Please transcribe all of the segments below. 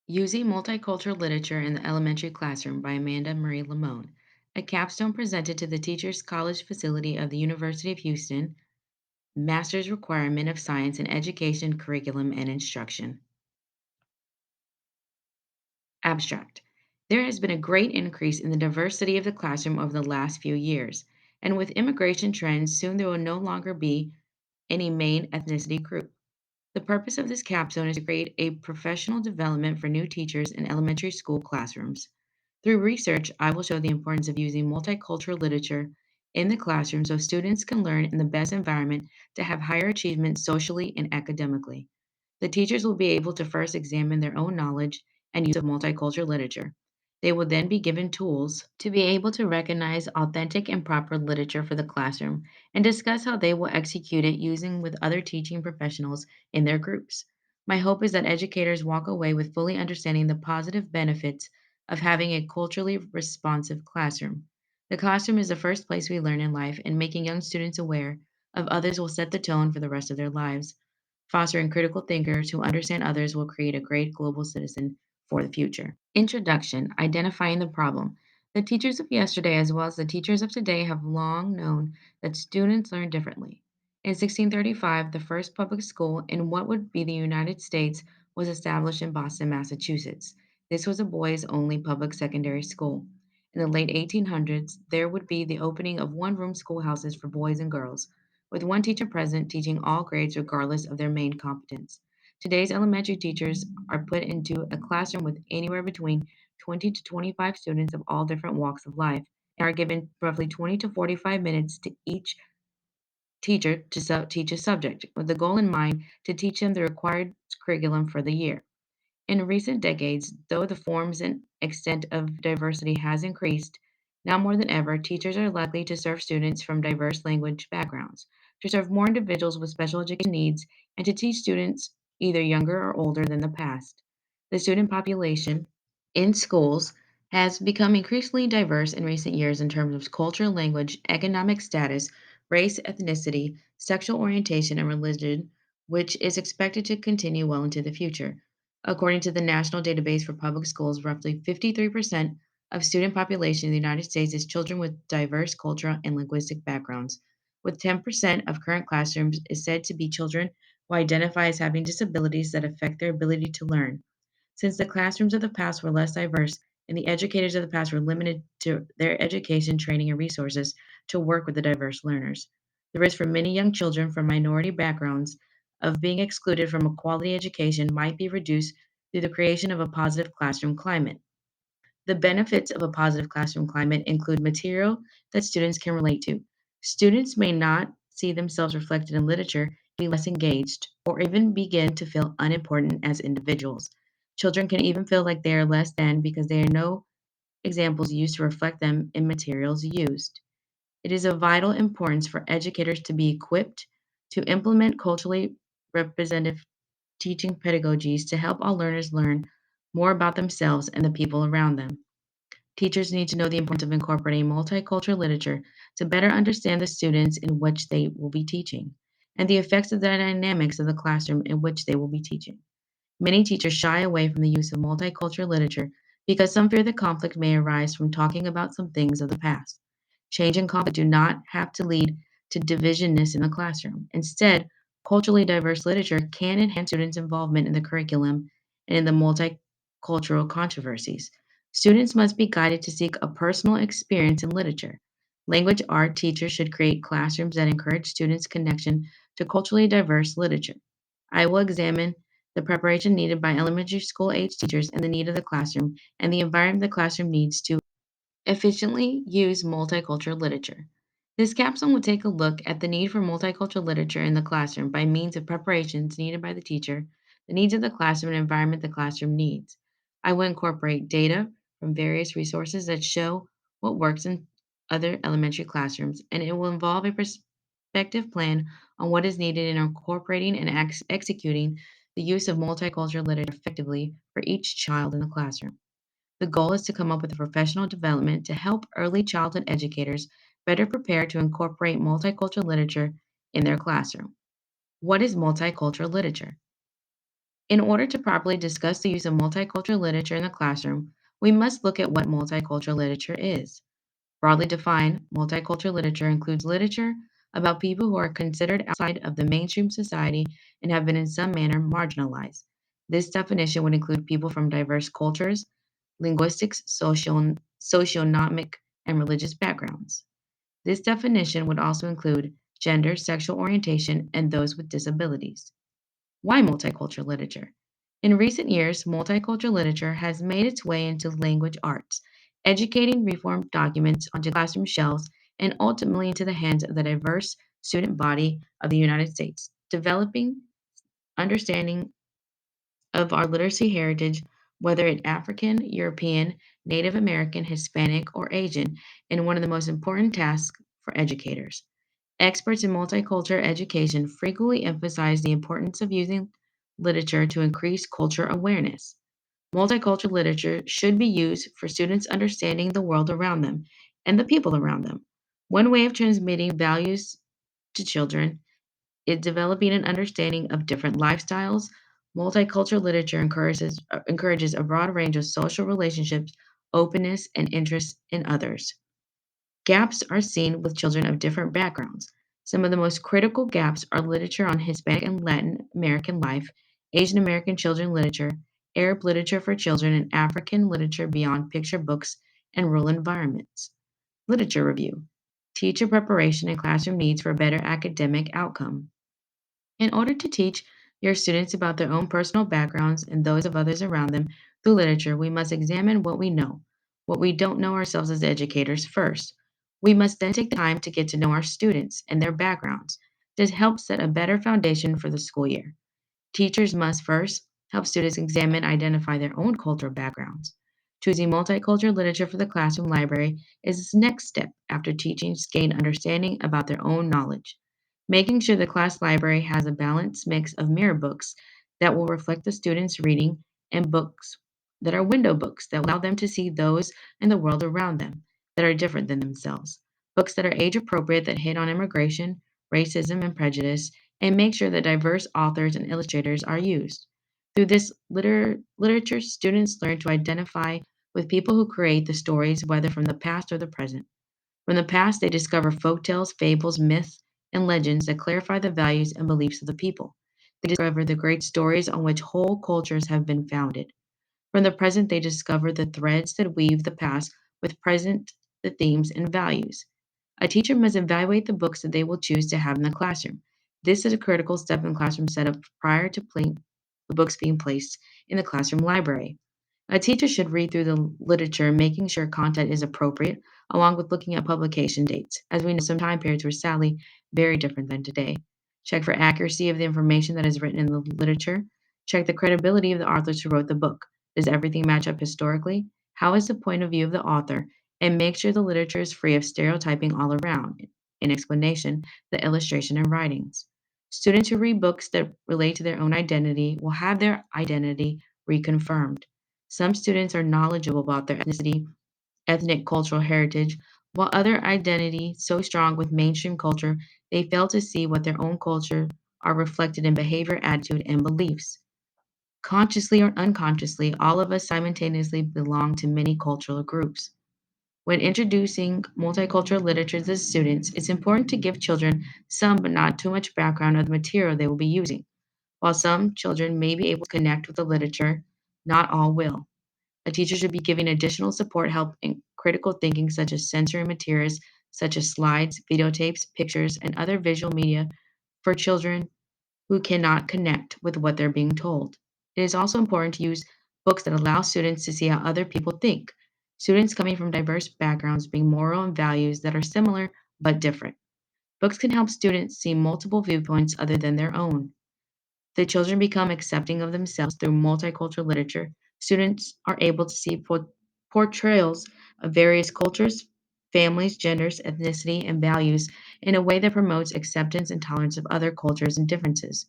Using Multicultural Literature in the Elementary Classroom by Amanda Marie Lamone, a capstone presented to the Teachers College facility of the University of Houston, Master's Requirement of Science in Education, Curriculum, and Instruction. Abstract. There has been a great increase in the diversity of the classroom over the last few years, and with immigration trends, soon there will no longer be any main ethnicity group. The purpose of this capstone is to create a professional development for new teachers in elementary school classrooms. Through research, I will show the importance of using multicultural literature in the classroom so students can learn in the best environment to have higher achievement socially and academically. The teachers will be able to first examine their own knowledge and use of multicultural literature. They will then be given tools to be able to recognize authentic and proper literature for the classroom and discuss how they will execute it using with other teaching professionals in their groups. My hope is that educators walk away with fully understanding the positive benefits of having a culturally responsive classroom. The classroom is the first place we learn in life, and making young students aware of others will set the tone for the rest of their lives. Fostering critical thinkers who understand others will create a great global citizen for the future. Introduction. Identifying the problem. The teachers of yesterday, as well as the teachers of today, have long known that students learn differently. In 1635, the first public school in what would be the United States was established in Boston, Massachusetts. This was a boys only public secondary school. In the late 1800s, there would be the opening of one room schoolhouses for boys and girls, with one teacher present teaching all grades regardless of their main competence. Today's elementary teachers are put into a classroom with anywhere between 20 to 25 students of all different walks of life and are given roughly 20 to 45 minutes to each teacher to teach a subject, with the goal in mind to teach them the required curriculum for the year. In recent decades, though the forms and extent of diversity has increased, now more than ever, teachers are likely to serve students from diverse language backgrounds, to serve more individuals with special education needs, and to teach students either younger or older than the past. The student population in schools has become increasingly diverse in recent years in terms of culture, language, economic status, race, ethnicity, sexual orientation, and religion, which is expected to continue well into the future. According to the National Database for Public Schools, roughly 53% of student population in the United States is children with diverse cultural and linguistic backgrounds, with 10% of current classrooms is said to be children who identify as having disabilities that affect their ability to learn. Since the classrooms of the past were less diverse and the educators of the past were limited to their education, training, and resources to work with the diverse learners, the risk for many young children from minority backgrounds of being excluded from a quality education might be reduced through the creation of a positive classroom climate. The benefits of a positive classroom climate include material that students can relate to. Students may not see themselves reflected in literature, be less engaged, or even begin to feel unimportant as individuals. Children can even feel like they are less than because there are no examples used to reflect them in materials used. It is of vital importance for educators to be equipped to implement culturally representative teaching pedagogies to help all learners learn more about themselves and the people around them. Teachers need to know the importance of incorporating multicultural literature to better understand the students in which they will be teaching and the effects of the dynamics of the classroom in which they will be teaching. Many teachers shy away from the use of multicultural literature because some fear that conflict may arise from talking about some things of the past. Change and conflict do not have to lead to divisionness in the classroom. Instead, culturally diverse literature can enhance students' involvement in the curriculum and in the multicultural controversies. Students must be guided to seek a personal experience in literature. Language art teachers should create classrooms that encourage students' connection to culturally diverse literature. I will examine the preparation needed by elementary school age teachers and the need of the classroom and the environment the classroom needs to efficiently use multicultural literature. This capstone will take a look at the need for multicultural literature in the classroom by means of preparations needed by the teacher, the needs of the classroom, and environment the classroom needs. I will incorporate data from various resources that show what works in other elementary classrooms, and it will involve a perspective plan on what is needed in incorporating and executing the use of multicultural literature effectively for each child in the classroom. The goal is to come up with a professional development to help early childhood educators better prepare to incorporate multicultural literature in their classroom. What is multicultural literature? In order to properly discuss the use of multicultural literature in the classroom, we must look at what multicultural literature is. Broadly defined, multicultural literature includes literature about people who are considered outside of the mainstream society and have been in some manner marginalized. This definition would include people from diverse cultures, linguistics, socioeconomic, and religious backgrounds. This definition would also include gender, sexual orientation, and those with disabilities. Why multicultural literature? In recent years, multicultural literature has made its way into language arts, educating reform documents onto classroom shelves and ultimately into the hands of the diverse student body of the United States, developing understanding of our literacy heritage, whether it African, European, Native American, Hispanic, or Asian, in one of the most important tasks for educators. Experts in multicultural education frequently emphasize the importance of using literature to increase culture awareness. Multicultural literature should be used for students understanding the world around them and the people around them. One way of transmitting values to children is developing an understanding of different lifestyles. Multicultural literature encourages a broad range of social relationships, openness, and interest in others. Gaps are seen with children of different backgrounds. Some of the most critical gaps are literature on Hispanic and Latin American life, Asian American children literature, Arab literature for children, and African literature beyond picture books and rural environments. Literature review. Teacher preparation and classroom needs for a better academic outcome. In order to teach your students about their own personal backgrounds and those of others around them through literature, we must examine what we know, what we don't know ourselves as educators first. We must then take the time to get to know our students and their backgrounds to help set a better foundation for the school year. Teachers must first help students examine and identify their own cultural backgrounds. Choosing multicultural literature for the classroom library is the next step after teachers gain understanding about their own knowledge. Making sure the class library has a balanced mix of mirror books that will reflect the students' reading and books that are window books that allow them to see those in the world around them that are different than themselves. Books that are age appropriate that hit on immigration, racism, and prejudice, and make sure that diverse authors and illustrators are used. Through this literature, students learn to identify with people who create the stories, whether from the past or the present. From the past, they discover folk tales, fables, myths, and legends that clarify the values and beliefs of the people. They discover the great stories on which whole cultures have been founded. From the present, they discover the threads that weave the past with present the themes and values. A teacher must evaluate the books that they will choose to have in the classroom. This is a critical step in classroom setup prior to the books being placed in the classroom library. A teacher should read through the literature, making sure content is appropriate, along with looking at publication dates, as we know some time periods were sadly very different than today. Check for accuracy of the information that is written in the literature. Check the credibility of the authors who wrote the book. Does everything match up historically? How is the point of view of the author? And make sure the literature is free of stereotyping all around, in explanation, the illustration, and writings. Students who read books that relate to their own identity will have their identity reconfirmed. Some students are knowledgeable about their ethnicity, ethnic cultural heritage, while other identity so strong with mainstream culture they fail to see what their own culture are reflected in behavior, attitude, and beliefs. Consciously or unconsciously, all of us simultaneously belong to many cultural groups. When introducing multicultural literature to students, it's important to give children some but not too much background of the material they will be using. While some children may be able to connect with the literature, not all will. A teacher should be giving additional support, help in critical thinking, such as sensory materials, such as slides, videotapes, pictures, and other visual media for children who cannot connect with what they're being told. It is also important to use books that allow students to see how other people think. Students coming from diverse backgrounds bring moral and values that are similar but different. Books can help students see multiple viewpoints other than their own. The children become accepting of themselves through multicultural literature. Students are able to see portrayals of various cultures, families, genders, ethnicity, and values in a way that promotes acceptance and tolerance of other cultures and differences.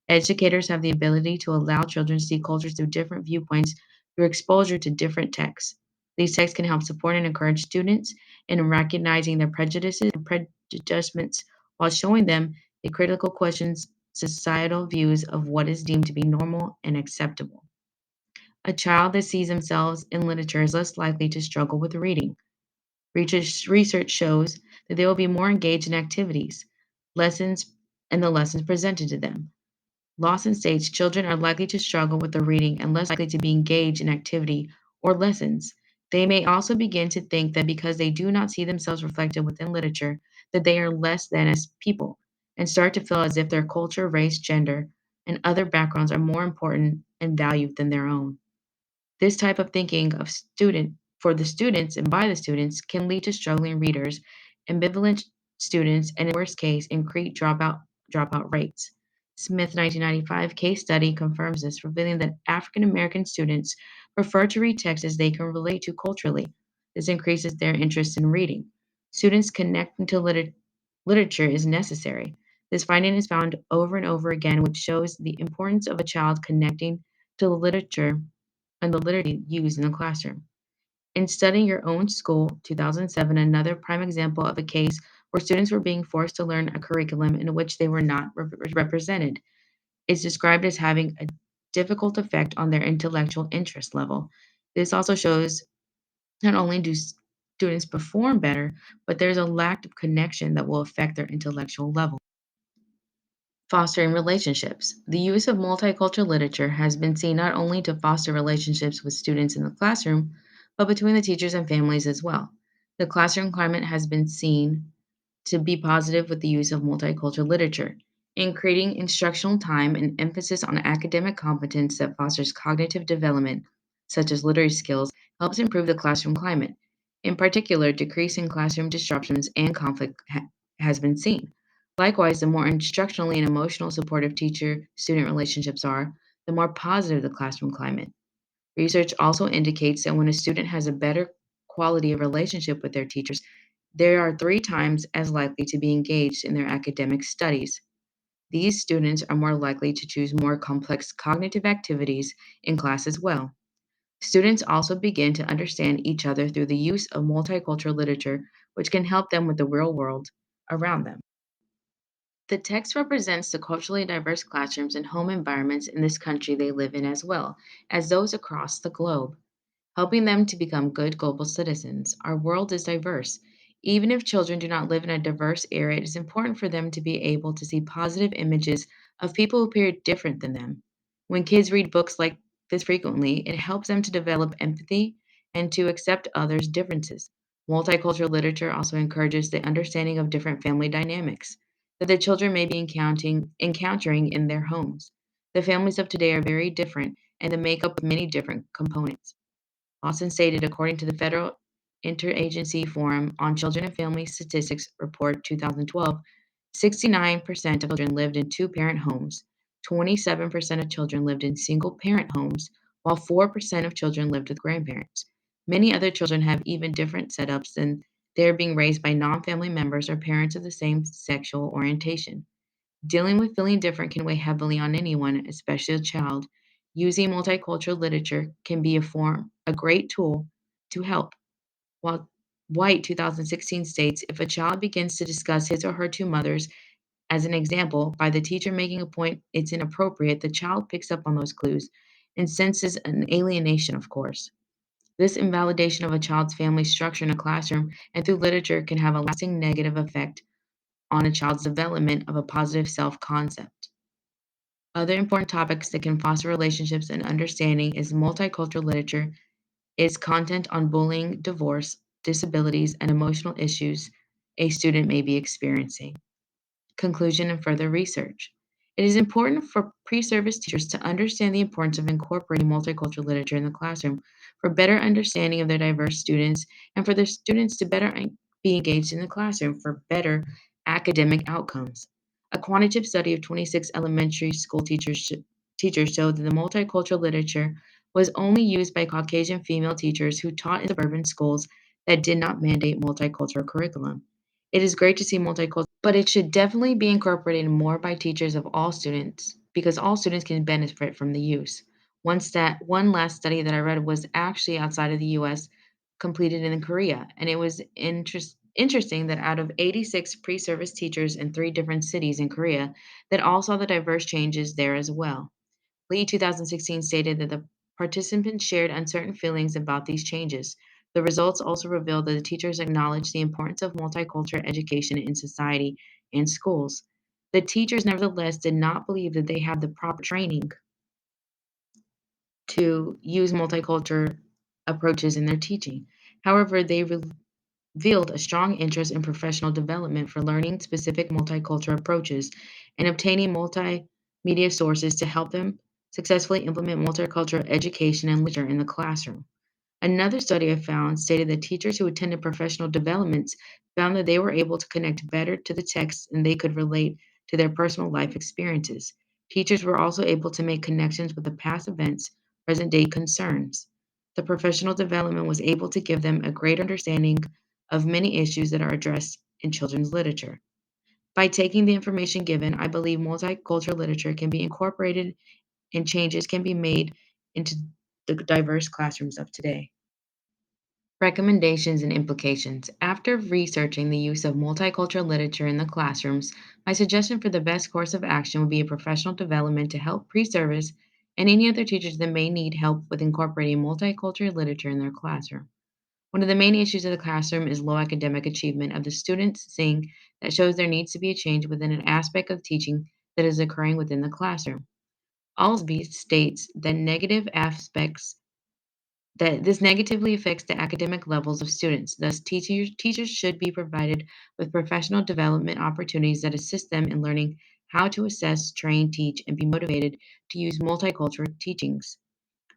Educators have the ability to allow children to see cultures through different viewpoints through exposure to different texts. These texts can help support and encourage students in recognizing their prejudices and prejudgments while showing them the critical questions societal views of what is deemed to be normal and acceptable. A child that sees themselves in literature is less likely to struggle with reading. Research shows that they will be more engaged in activities, lessons, and the lessons presented to them. Lawson states children are likely to struggle with the reading and less likely to be engaged in activity or lessons. They may also begin to think that because they do not see themselves reflected within literature, that they are less than as people, and start to feel as if their culture, race, gender, and other backgrounds are more important and valued than their own. This type of thinking of student for the students and by the students can lead to struggling readers, ambivalent students, and in worst case, increased dropout rates. Smith 1995 case study confirms this, revealing that African American students prefer to read texts they can relate to culturally. This increases their interest in reading. Students connecting to literature is necessary. This finding is found over and over again, which shows the importance of a child connecting to the literature and the literacy used in the classroom. In studying your own school, 2007, another prime example of a case where students were being forced to learn a curriculum in which they were not represented is described as having a difficult effect on their intellectual interest level. This also shows not only do students perform better, but there's a lack of connection that will affect their intellectual level. Fostering relationships. The use of multicultural literature has been seen not only to foster relationships with students in the classroom, but between the teachers and families as well. The classroom climate has been seen to be positive with the use of multicultural literature. In creating instructional time and emphasis on academic competence that fosters cognitive development, such as literacy skills, helps improve the classroom climate. In particular, decrease in classroom disruptions and conflict has been seen. Likewise, the more instructionally and emotional supportive teacher student relationships are, the more positive the classroom climate. Research also indicates that when a student has a better quality of relationship with their teachers, they are 3 times as likely to be engaged in their academic studies. These students are more likely to choose more complex cognitive activities in class as well. Students also begin to understand each other through the use of multicultural literature, which can help them with the real world around them. The text represents the culturally diverse classrooms and home environments in this country they live in, as well as those across the globe, helping them to become good global citizens. Our world is diverse. Even if children do not live in a diverse area, it is important for them to be able to see positive images of people who appear different than them. When kids read books like this frequently, it helps them to develop empathy and to accept others' differences. Multicultural literature also encourages the understanding of different family dynamics that the children may be encountering in their homes. The families of today are very different and they make up of many different components. Lawson stated, according to the Federal Interagency Forum on Children and Family Statistics Report 2012, 69% of children lived in two parent homes, 27% of children lived in single parent homes, while 4% of children lived with grandparents. Many other children have even different setups, and they're being raised by non family members or parents of the same sexual orientation. Dealing with feeling different can weigh heavily on anyone, especially a child. Using multicultural literature can be a great tool to help. While White 2016 states if a child begins to discuss his or her two mothers as an example by the teacher making a point it's inappropriate, the child picks up on those clues and senses an alienation, of course. This invalidation of a child's family structure in a classroom and through literature can have a lasting negative effect on a child's development of a positive self concept. Other important topics that can foster relationships and understanding is multicultural literature, is content on bullying, divorce, disabilities, and emotional issues a student may be experiencing. Conclusion and further research. It is important for pre service teachers to understand the importance of incorporating multicultural literature in the classroom for better understanding of their diverse students and for their students to better be engaged in the classroom for better academic outcomes. A quantitative study of 26 elementary school teachers showed that the multicultural literature was only used by Caucasian female teachers who taught in suburban schools that did not mandate multicultural curriculum. It is great to see multicultural, but it should definitely be incorporated more by teachers of all students because all students can benefit from the use. One last study that I read was actually outside of the US, completed in Korea, and it was Interesting that out of 86 pre-service teachers in three different cities in Korea, that all saw the diverse changes there as well. Lee 2016 stated that the participants shared uncertain feelings about these changes. The results also revealed that the teachers acknowledged the importance of multicultural education in society and schools. The teachers, nevertheless, did not believe that they had the proper training to use multicultural approaches in their teaching. However, they revealed a strong interest in professional development for learning specific multicultural approaches and obtaining multimedia sources to help them successfully implement multicultural education and literature in the classroom. Another study I found stated that teachers who attended professional developments found that they were able to connect better to the text and they could relate to their personal life experiences. Teachers were also able to make connections with the past events, present day concerns. The professional development was able to give them a greater understanding of many issues that are addressed in children's literature. By taking the information given, I believe multicultural literature can be incorporated and changes can be made into the diverse classrooms of today. Recommendations and implications. After researching the use of multicultural literature in the classrooms, my suggestion for the best course of action would be a professional development to help pre service and any other teachers that may need help with incorporating multicultural literature in their classroom. One of the main issues of the classroom is low academic achievement of the students, seeing that shows there needs to be a change within an aspect of teaching that is occurring within the classroom. Alsby states that negative aspects that this negatively affects the academic levels of students. Thus, teachers should be provided with professional development opportunities that assist them in learning how to assess, train, teach, and be motivated to use multicultural teachings.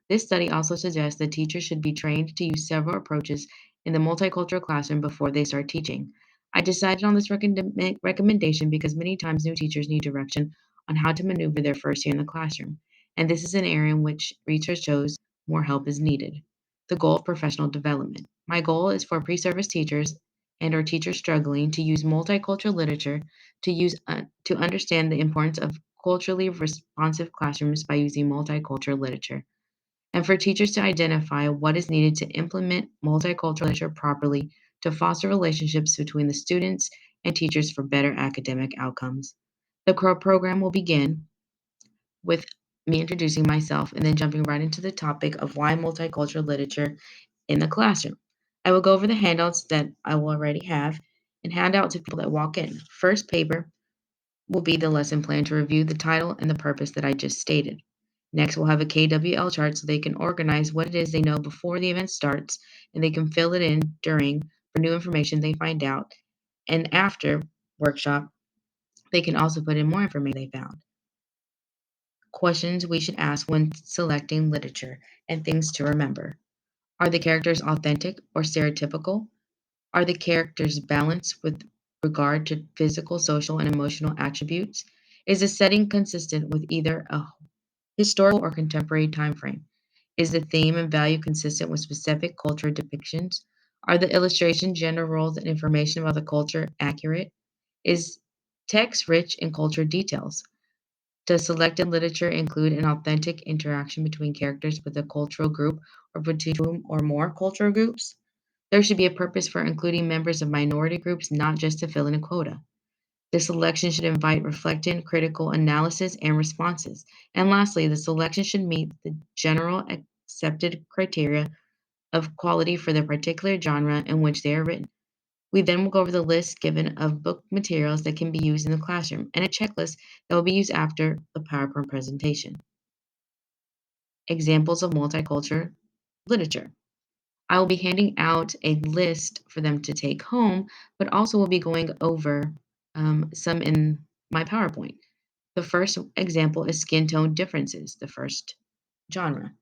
This study also suggests that teachers should be trained to use several approaches in the multicultural classroom before they start teaching. I decided on this recommendation because many times new teachers need direction on how to maneuver their first year in the classroom, and this is an area in which research shows more help is needed. The goal of professional development. My goal is for pre-service teachers and or teachers struggling to use multicultural literature to understand the importance of culturally responsive classrooms by using multicultural literature and for teachers to identify what is needed to implement multicultural literature properly to foster relationships between the students and teachers for better academic outcomes. The program will begin with me introducing myself and then jumping right into the topic of why multicultural literature in the classroom. I will go over the handouts that I will already have and hand out to people that walk in. First paper will be the lesson plan to review the title and the purpose that I just stated. Next, we'll have a KWL chart so they can organize what it is they know before the event starts and they can fill it in during for new information they find out. And after workshop, they can also put in more information they found. Questions we should ask when selecting literature and things to remember. Are the characters authentic or stereotypical? Are the characters balanced with regard to physical, social, and emotional attributes? Is the setting consistent with either a historical or contemporary time frame? Is the theme and value consistent with specific cultural depictions? Are the illustration, gender roles, and information about the culture accurate? Is text rich in cultural details? Does selected literature include an authentic interaction between characters with a cultural group or between two or more cultural groups? There should be a purpose for including members of minority groups, not just to fill in a quota. The selection should invite reflective, critical analysis and responses. And lastly, the selection should meet the general accepted criteria of quality for the particular genre in which they are written. We then will go over the list given of book materials that can be used in the classroom and a checklist that will be used after the PowerPoint presentation. Examples of multicultural literature. I will be handing out a list for them to take home, but also will be going over some in my PowerPoint. The first example is skin tone differences, the first genre.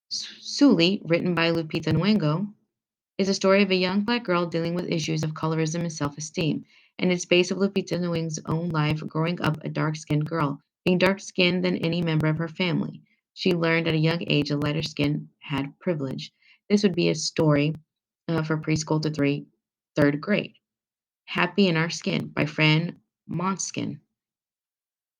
Suli, written by Lupita Nyong'o, is a story of a young black girl dealing with issues of colorism and self-esteem, and it's based on Lupita Nyong'o's own life growing up a dark-skinned girl, being dark-skinned than any member of her family. She learned at a young age that lighter skin had privilege. This would be a story for preschool to third grade. Happy in Our Skin by Fran Monskin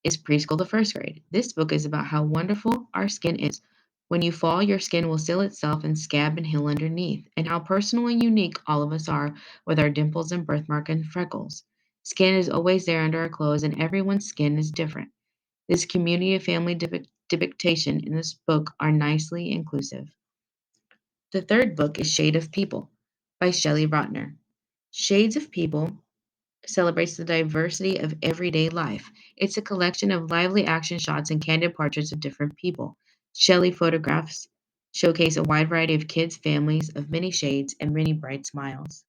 is preschool to first grade. This book is about how wonderful our skin is. When you fall, your skin will seal itself and scab and heal underneath. And how personal and unique all of us are with our dimples and birthmark and freckles. Skin is always there under our clothes, and everyone's skin is different. This community of family depiction in this book are nicely inclusive. The third book is Shade of People by Shelley Rotner. Shades of People celebrates the diversity of everyday life. It's a collection of lively action shots and candid portraits of different people. Shelley photographs showcase a wide variety of kids, families of many shades, and many bright smiles.